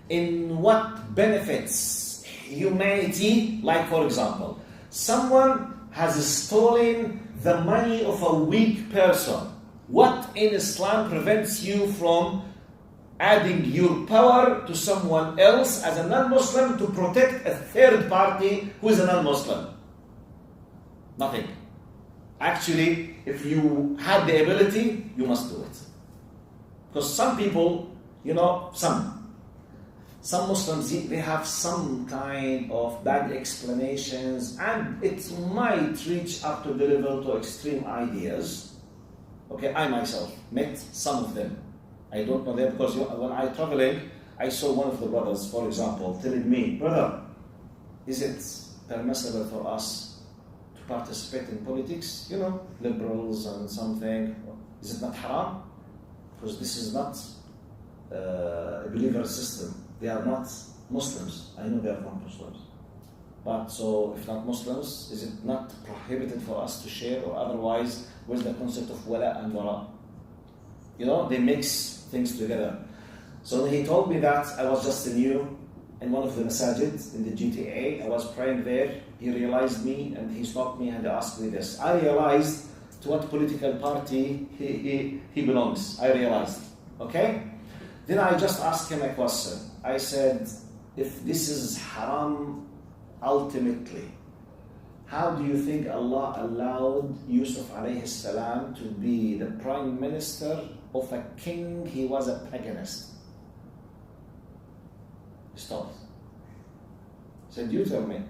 in what benefits humanity, like for example, someone has stolen the money of a weak person. What in Islam prevents you from adding your power to someone else as a non-Muslim to protect a third party who is a non-Muslim? Nothing. Actually, if you had the ability, you must do it. Because some people, some Muslims, they have some kind of bad explanations, and it might reach up to the level to extreme ideas. Okay, I myself met some of them. I don't know them because when I traveling, I saw one of the brothers, for example, telling me, brother, is it permissible for us to participate in politics? Liberals and something. Is it not haram? Because this is not a believer system. They are not Muslims. I know they are not Muslims. But so, if not Muslims, is it not prohibited for us to share or otherwise? Where's the concept of wala and wara? They mix things together. So when he told me that, I was just new in one of the masajid in the GTA. I was praying there. He realized me and he stopped me and asked me this. I realized to what political party he belongs. I realized. Okay? Then I just asked him a question. I said, if this is haram ultimately, how do you think Allah allowed Yusuf alayhi salam to be the prime minister of a king he was a paganist? He stopped. He said, you tell me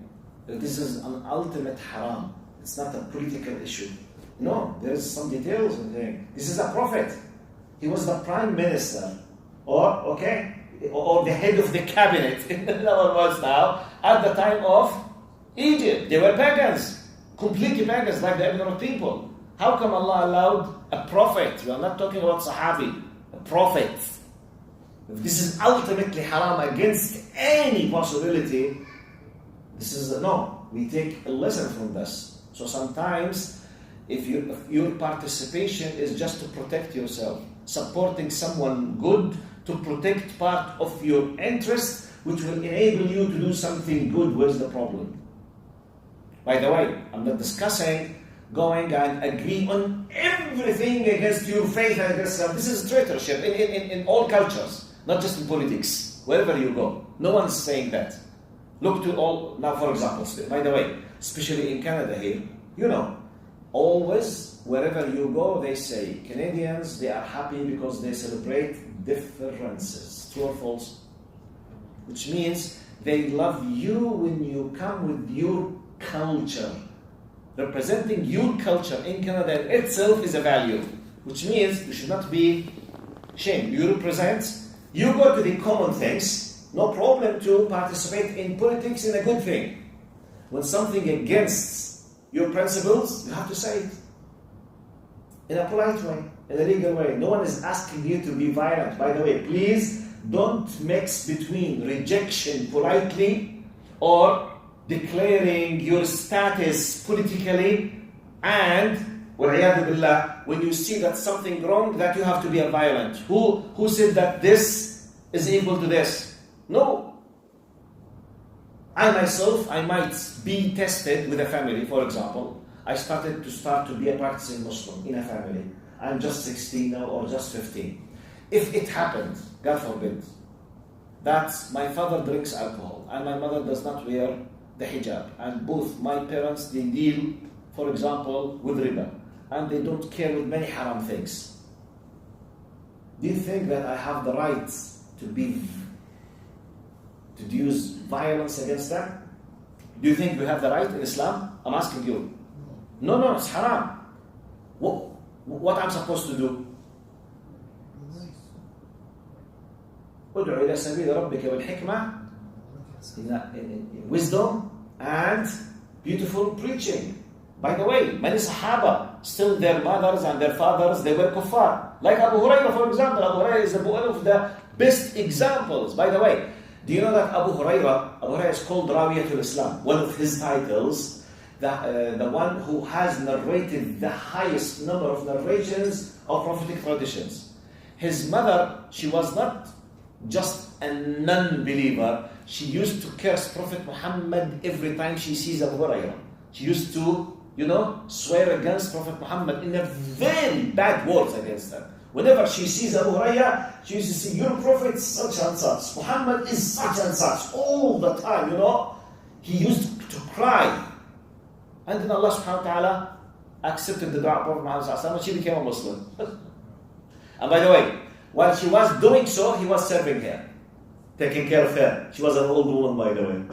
that this is an ultimate haram. It's not a political issue. No, there is some details in there. This is a prophet. He was the prime minister, or the head of the cabinet in our words now, at the time of Egypt. They were pagans, completely pagans, like the ignorant people. How come Allah allowed a prophet? We are not talking about Sahabi, a prophet. If this is ultimately haram against any possibility, this is no. We take a lesson from this. So sometimes, if your participation is just to protect yourself, supporting someone good to protect part of your interest, which will enable you to do something good, where's the problem? By the way, I'm not discussing going and agree on everything against your faith and against Islam. This is traitorship in all cultures, not just in politics. Wherever you go, no one's saying that. Look to all, now for example, by the way, especially in Canada here, always, wherever you go, they say, Canadians, they are happy because they celebrate differences. True or false? Which means they love you when you come with your culture. Representing your culture in Canada itself is a value, which means you should not be ashamed. You represent, you go to the common things, no problem to participate in politics in a good thing. When something against your principles, you have to say it in a polite way, in a legal way. No one is asking you to be violent. By the way, please don't mix between rejection politely or declaring your status politically and وَالْعِيَاذُ بِاللَّهِ, when you see that something wrong, that you have to be a violent. Who said that this is equal to this? No. I myself, I might be tested with a family, for example. I started to be a practicing Muslim in a family. I'm just 16 now or just 15. If it happened, God forbid, that my father drinks alcohol and my mother does not wear the hijab, and both my parents, they deal, for example, with riba, and they don't care with many haram things, do you think that I have the right to use violence against them? Do you think we have the right in Islam? I'm asking you. No, it's haram. What I'm supposed to do? ادعو إلى سبيل ربك بالحكمة, wisdom and beautiful preaching. By the way, many Sahaba, still their mothers and their fathers, they were kuffar. Like Abu Hurairah, for example. Abu Hurairah is one of the best examples. By the way, do you know that Abu Hurairah is called Rawiyatul Islam? One of his titles, the one who has narrated the highest number of narrations of prophetic traditions. His mother, she was not just a non-believer. She used to curse Prophet Muhammad every time she sees Abu Hurairah. She used to, swear against Prophet Muhammad in a very bad words against him. Whenever she sees Abu Hurairah, she used to say, your prophet is such and such, Muhammad is such and such, all the time, He used to cry. And then Allah subhanahu wa ta'ala accepted the dua of Prophet Muhammad and she became a Muslim. And by the way, while she was doing so, he was serving her, taking care of her. She was an old woman, by the way.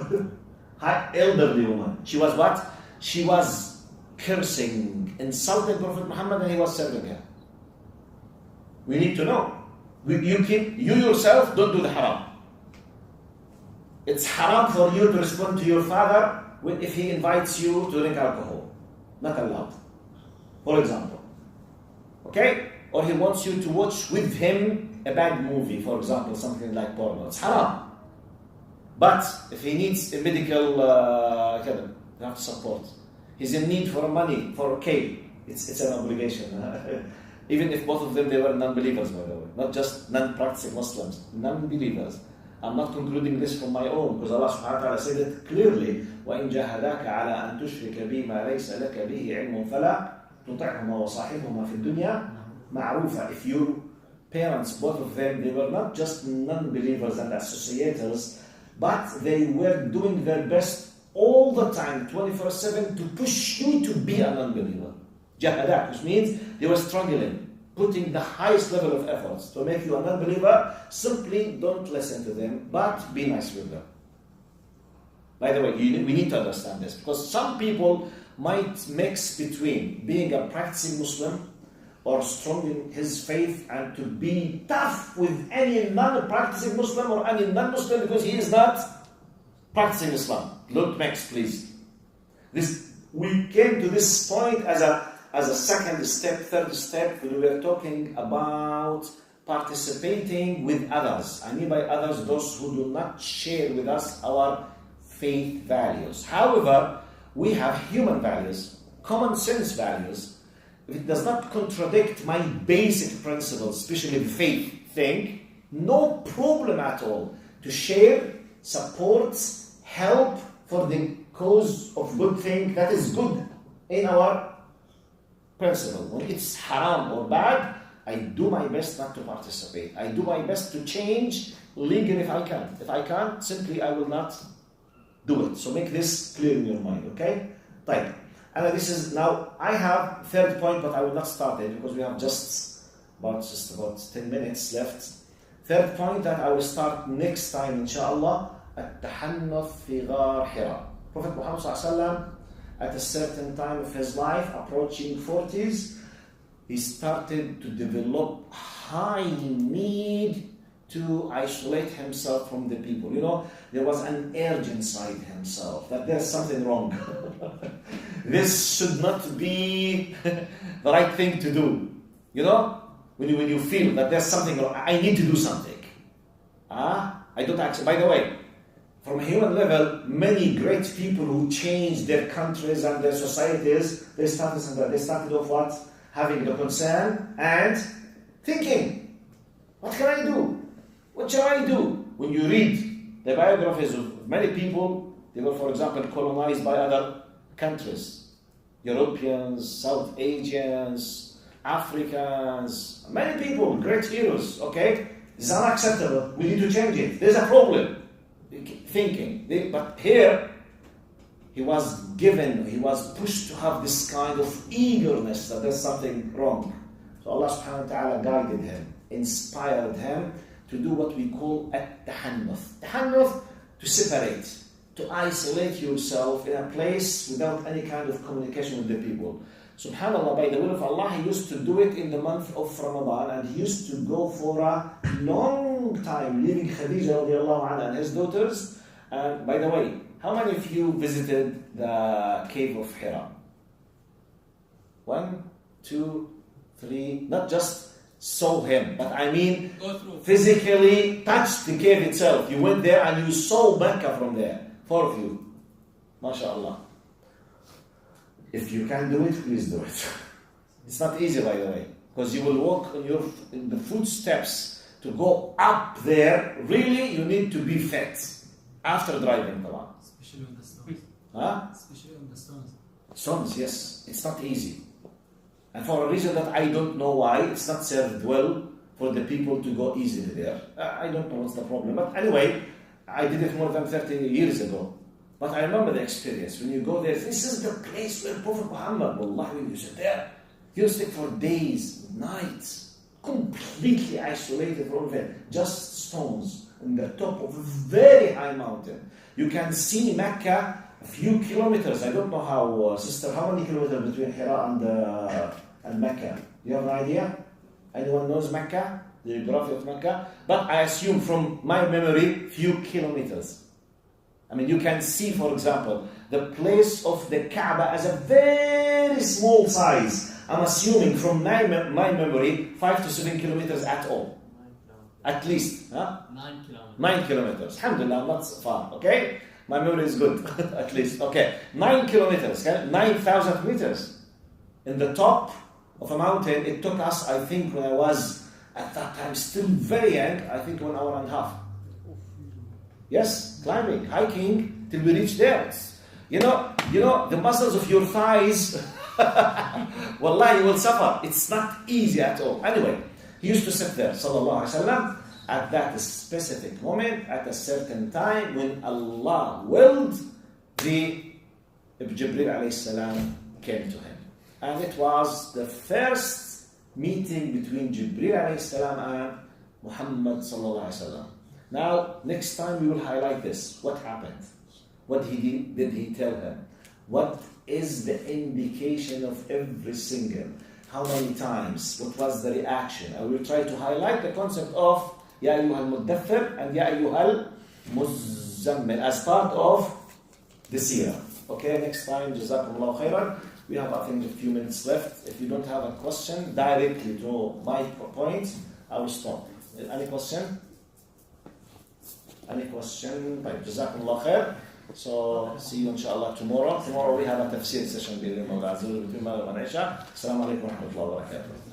Elderly woman. She was what? She was cursing, insulting Prophet Muhammad, and he was serving her. We need to know. You yourself don't do the haram. It's haram for you to respond to your father if he invites you to drink alcohol. Not allowed. For example. Okay? Or he wants you to watch with him a bad movie, for example, something like porno. It's haram. But if he needs a medical, you have to support. He's in need for money, for it's an obligation. Even if both of them, they were non-believers, by the way. Not just non-practicing Muslims, non-believers. I'm not concluding this from my own, because Allah subhanahu wa ta'ala said it clearly. وَإِن جَاهَدَاكَ عَلَىٰ أَن تُشْرِكَ بِمَا لَيْسَ لَكَ بِهِ عِلْمٌ فَلَا تُطِعْهُمَا وَصَاحِبْهُمَا فِي الدُّنْيَا مَعْرُوفًا. If your parents, both of them, they were not just non-believers and associators, but they were doing their best all the time, 24/7, to push you to be a non-believer. Jahadak, which means they were struggling, putting the highest level of efforts to make you a non-believer. Simply don't listen to them, but be nice with them. By the way, we need to understand this, because some people might mix between being a practicing Muslim or strong in his faith and to be tough with any non-practicing Muslim or any non-Muslim because he is not practicing Islam. Don't mix, please. We came to this point as a second step, third step, when we were talking about participating with others. I mean by others, those who do not share with us our faith values. However, we have human values, common sense values. If it does not contradict my basic principles, especially the faith thing, no problem at all to share, support, help for the cause of good thing that is good in our principle. When it's haram or bad, I do my best not to participate. I do my best to change legally if I can. If I can't, simply I will not do it. So make this clear in your mind, okay? Right. And this is now, I have third point, but I will not start it because we have just about 10 minutes left. Third point that I will start next time, inshallah, التحنث في غار حراء. Prophet Muhammad sallallahu alaihi wasallam, at a certain time of his life, approaching 40s, he started to develop high need to isolate himself from the people. You know, there was an urge inside himself that there's something wrong. This should not be the right thing to do. You know, when you feel that there's something wrong, I need to do something. I don't actually, by the way, from a human level, many great people who changed their countries and their societies, they started off what? Having the concern and thinking, what can I do? What shall I do? When you read the biographies of many people, they were, for example, colonized by other countries. Europeans, South Asians, Africans, many people, great heroes, okay? It's unacceptable. We need to change it. There's a problem. Thinking. But here, he was pushed to have this kind of eagerness that there's something wrong. So Allah subhanahu wa ta'ala guided him, inspired him to do what we call at-tahannuth. Tahannuth, to separate, to isolate yourself in a place without any kind of communication with the people. SubhanAllah, by the will of Allah, he used to do it in the month of Ramadan, and he used to go for a long time, leaving Khadija radiallahu anha and his daughters. And by the way, how many of you visited the cave of Hira? 1, 2, 3, not just saw him, but I mean physically touched the cave itself. You went there and you saw Mecca from there. 4 of you. MashaAllah. If you can do it, please do it. It's not easy, by the way, because you will walk in the footsteps to go up there. Really, you need to be fit after driving the car. Especially on the stones. Especially on the stones. Stones, yes. It's not easy. And for a reason that I don't know why, it's not served well for the people to go easily there. I don't know what's the problem. But anyway, I did it more than 30 years ago. But I remember the experience. When you go there, this is the place where Prophet Muhammad, wallahi, when you sit there, you stay for days, nights, completely isolated from them. Just stones on the top of a very high mountain. You can see Mecca a few kilometers. I don't know how, sister, how many kilometers between Hira and Mecca? Do you have an idea? Anyone knows Mecca? The geography of Mecca? But I assume from my memory, few kilometers. I mean, you can see, for example, the place of the Kaaba as a very small size. I'm assuming from my memory, 5 to 7 kilometers at all. 9 kilometers. At least. 9 kilometers. 9 kilometers. Alhamdulillah, not far, okay? My memory is good, at least. Okay, 9 kilometers, 9,000 meters. In the top of a mountain, it took us, I think, when I was, at that time, still very young, I think 1 hour and a half. Yes, climbing, hiking, till we reach there. You know, the muscles of your thighs, wallahi, you will suffer. It's not easy at all. Anyway, he used to sit there, sallallahu alaihi wasallam, at that specific moment, at a certain time, when Allah willed, the Jibreel alayhi salam came to him. And it was the first meeting between Jibreel alayhi salam and Muhammad sallallahu alaihi wasallam. Now, next time we will highlight this. What happened? What did he tell him? What is the indication of every single? How many times? What was the reaction? I will try to highlight the concept of Ya ayyuhal muddathir and Ya ayyuhal muzzammil as part of the seerah. Okay, next time, Jazakumullah khairan. We have, I think, a few minutes left. If you don't have a question directly to my point, I will stop. Any question? Any question? Right, Jazakumullah khair. So, see you inshallah tomorrow. Tomorrow we have a tafsir session between Maghrib and Isha. Assalamu alaikum wa rahmatullahi wa barakatuh.